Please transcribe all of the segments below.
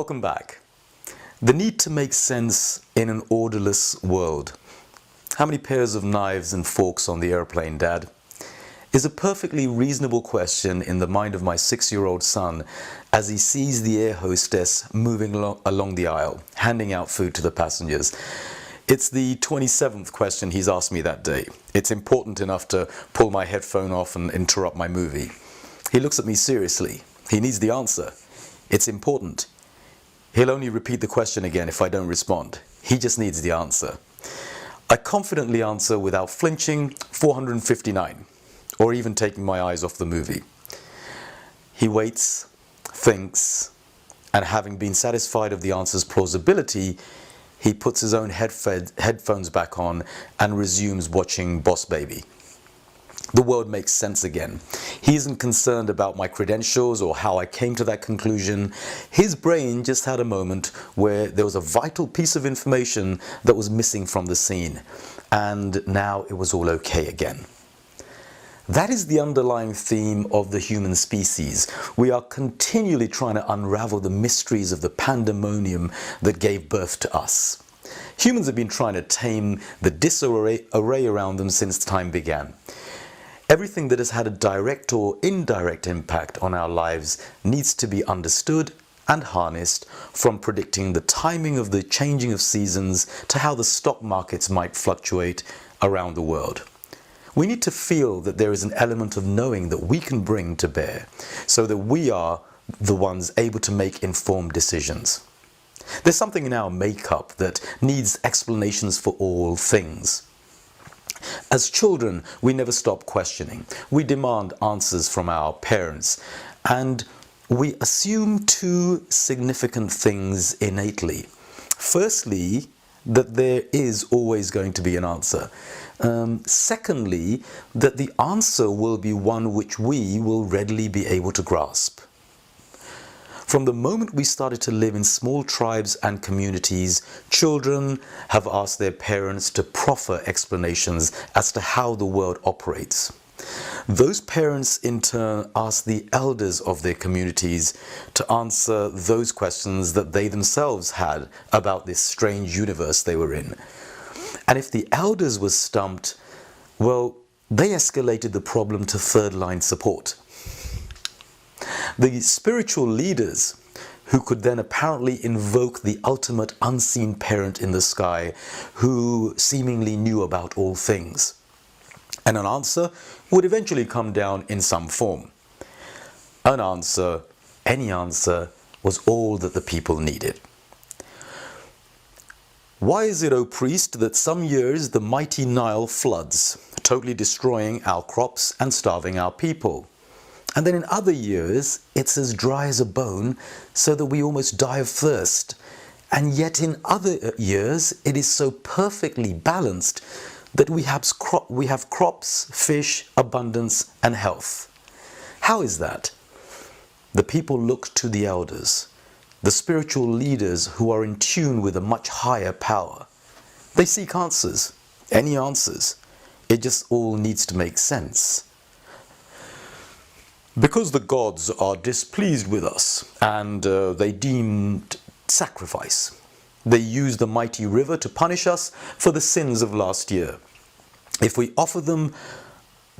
Welcome back. The need to make sense in an orderless world. How many pairs of knives and forks on the airplane, Dad? Is a perfectly reasonable question in the mind of my 6-year-old son as he sees the air hostess moving along the aisle, handing out food to the passengers. It's the 27th question he's asked me that day. It's important enough to pull my headphone off and interrupt my movie. He looks at me seriously. He needs the answer. It's important. He'll only repeat the question again if I don't respond. He just needs the answer. I confidently answer without flinching, 459, or even taking my eyes off the movie. He waits, thinks, and having been satisfied of the answer's plausibility, he puts his own headphones back on and resumes watching Boss Baby. The world makes sense again. He isn't concerned about my credentials or how I came to that conclusion. His brain just had a moment where there was a vital piece of information that was missing from the scene, and now it was all okay again. That is the underlying theme of the human species. We are continually trying to unravel the mysteries of the pandemonium that gave birth to us. Humans have been trying to tame the disarray around them since time began. Everything that has had a direct or indirect impact on our lives needs to be understood and harnessed, from predicting the timing of the changing of seasons to how the stock markets might fluctuate around the world. We need to feel that there is an element of knowing that we can bring to bear so that we are the ones able to make informed decisions. There's something in our makeup that needs explanations for all things. As children, we never stop questioning. We demand answers from our parents, and we assume two significant things innately. Firstly, that there is always going to be an answer. Secondly, that the answer will be one which we will readily be able to grasp. From the moment we started to live in small tribes and communities, children have asked their parents to proffer explanations as to how the world operates. Those parents in turn ask the elders of their communities to answer those questions that they themselves had about this strange universe they were in. And if the elders were stumped, well, they escalated the problem to third-line support. The spiritual leaders, who could then apparently invoke the ultimate unseen parent in the sky, who seemingly knew about all things. And an answer would eventually come down in some form. An answer, any answer, was all that the people needed. Why is it, O priest, that some years the mighty Nile floods, totally destroying our crops and starving our people? And then in other years, it's as dry as a bone, so that we almost die of thirst. And yet in other years, it is so perfectly balanced that we have crops, fish, abundance, and health. How is that? The people look to the elders, the spiritual leaders who are in tune with a much higher power. They seek answers, any answers. It just all needs to make sense. Because the gods are displeased with us and they deemed sacrifice. They use the mighty river to punish us for the sins of last year. If we offer them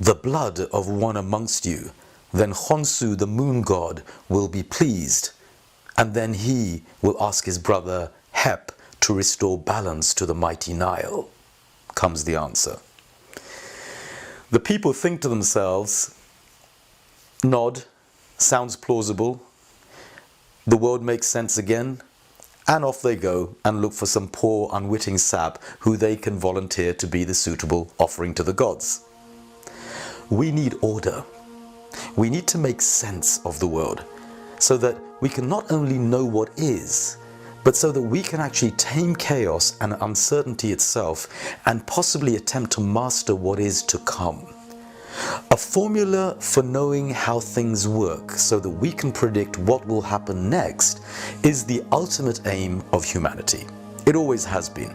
the blood of one amongst you, then Khonsu, the moon god, will be pleased, and then he will ask his brother Hep to restore balance to the mighty Nile, comes the answer. The people think to themselves, nod, sounds plausible, the world makes sense again, and off they go and look for some poor unwitting sap who they can volunteer to be the suitable offering to the gods. We need order. We need to make sense of the world so that we can not only know what is, but so that we can actually tame chaos and uncertainty itself and possibly attempt to master what is to come. A formula for knowing how things work so that we can predict what will happen next is the ultimate aim of humanity. It always has been.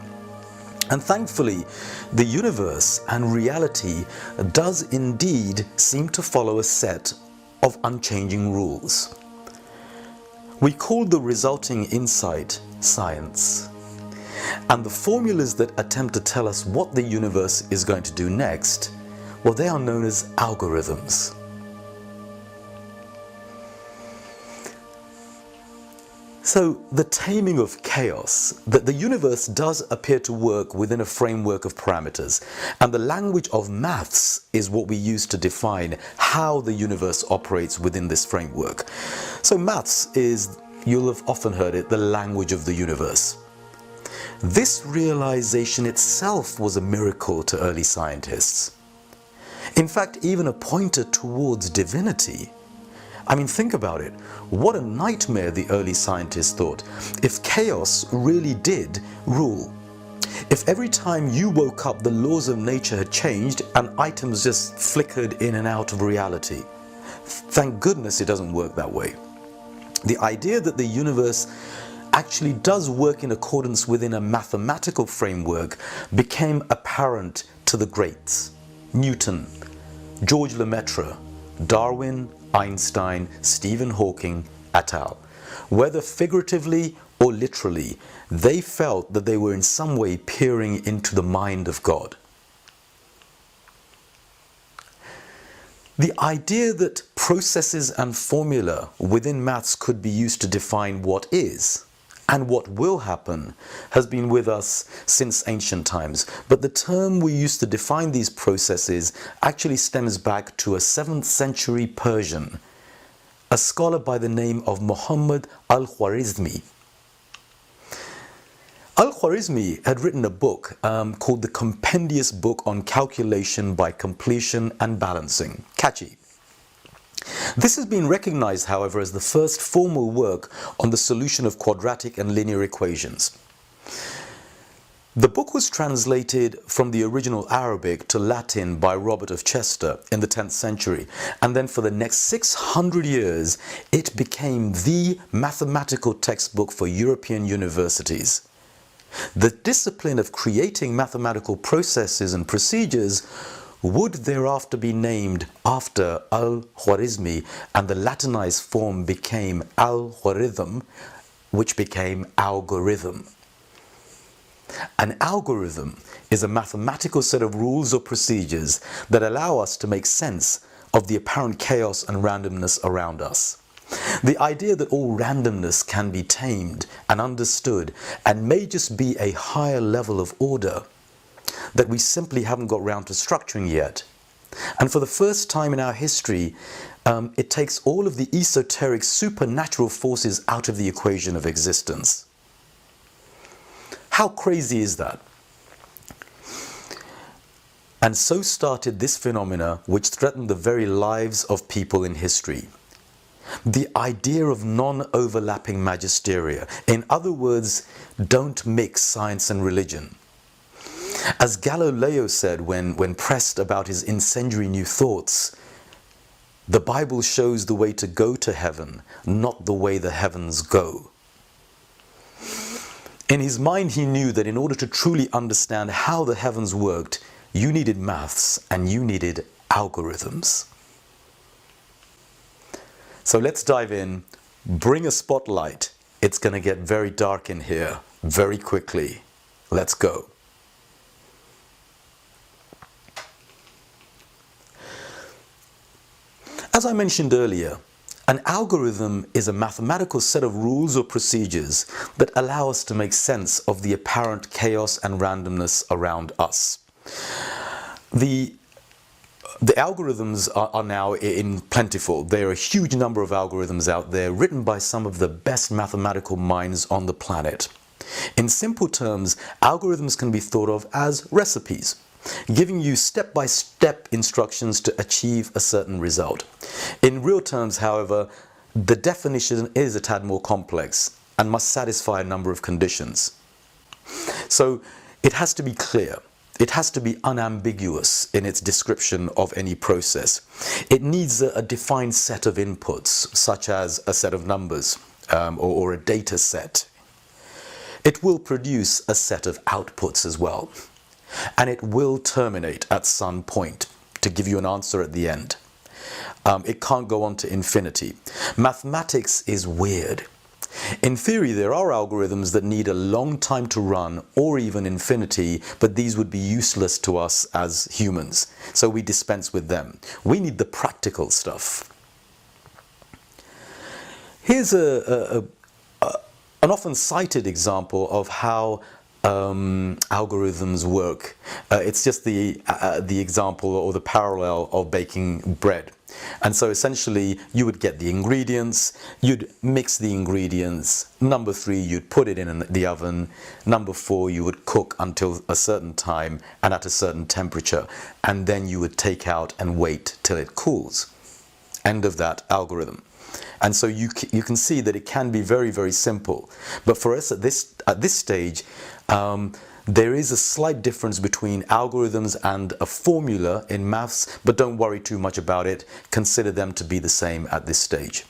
And thankfully, the universe and reality does indeed seem to follow a set of unchanging rules. We call the resulting insight science. And the formulas that attempt to tell us what the universe is going to do next, well, they are known as algorithms. So the taming of chaos, that the universe does appear to work within a framework of parameters, and the language of maths is what we use to define how the universe operates within this framework. So maths is, you'll have often heard it, the language of the universe. This realization itself was a miracle to early scientists. In fact, even a pointer towards divinity. I mean, think about it. What a nightmare the early scientists thought if chaos really did rule. If every time you woke up the laws of nature had changed and items just flickered in and out of reality. Thank goodness it doesn't work that way. The idea that the universe actually does work in accordance within a mathematical framework became apparent to the greats. Newton, George Lemaitre, Darwin, Einstein, Stephen Hawking, et al. Whether figuratively or literally, they felt that they were in some way peering into the mind of God. The idea that processes and formula within maths could be used to define what is and what will happen has been with us since ancient times. But the term we use to define these processes actually stems back to a 7th century Persian, a scholar by the name of Muhammad al-Khwarizmi. Al-Khwarizmi had written a book called The Compendious Book on Calculation by Completion and Balancing. Catchy. This has been recognized, however, as the first formal work on the solution of quadratic and linear equations. The book was translated from the original Arabic to Latin by Robert of Chester in the 10th century, and then for the next 600 years, it became the mathematical textbook for European universities. The discipline of creating mathematical processes and procedures would thereafter be named after al-Khwarizmi, and the Latinized form became algorithm, which became algorithm. An algorithm is a mathematical set of rules or procedures that allow us to make sense of the apparent chaos and randomness around us. The idea that all randomness can be tamed and understood and may just be a higher level of order that we simply haven't got round to structuring yet. And for the first time in our history, it takes all of the esoteric supernatural forces out of the equation of existence. How crazy is that? And so started this phenomena which threatened the very lives of people in history. The idea of non-overlapping magisteria. In other words, don't mix science and religion. As Galileo said when pressed about his incendiary new thoughts, the Bible shows the way to go to heaven, not the way the heavens go. In his mind, he knew that in order to truly understand how the heavens worked, you needed maths and you needed algorithms. So let's dive in, bring a spotlight. It's going to get very dark in here very quickly. Let's go. As I mentioned earlier, an algorithm is a mathematical set of rules or procedures that allow us to make sense of the apparent chaos and randomness around us. The algorithms are now in plentiful. There are a huge number of algorithms out there written by some of the best mathematical minds on the planet. In simple terms, algorithms can be thought of as recipes, giving you step-by-step instructions to achieve a certain result. In real terms, however, the definition is a tad more complex and must satisfy a number of conditions. So it has to be clear. It has to be unambiguous in its description of any process. It needs a defined set of inputs, such as a set of numbers or a data set. It will produce a set of outputs as well. And it will terminate at some point to give you an answer at the end. It can't go on to infinity. Mathematics is weird. In theory, there are algorithms that need a long time to run or even infinity, but these would be useless to us as humans. So we dispense with them. We need the practical stuff. Here's an often cited example of how algorithms work. It's just the example or the parallel of baking bread. And so essentially you would get the ingredients, you'd mix the ingredients. Number 3, you'd put it in the oven. Number 4, you would cook until a certain time and at a certain temperature. And then you would take out and wait till it cools. End of that algorithm. And so you can see that it can be very, very simple. But for us at this stage, there is a slight difference between algorithms and a formula in maths, but don't worry too much about it. Consider them to be the same at this stage.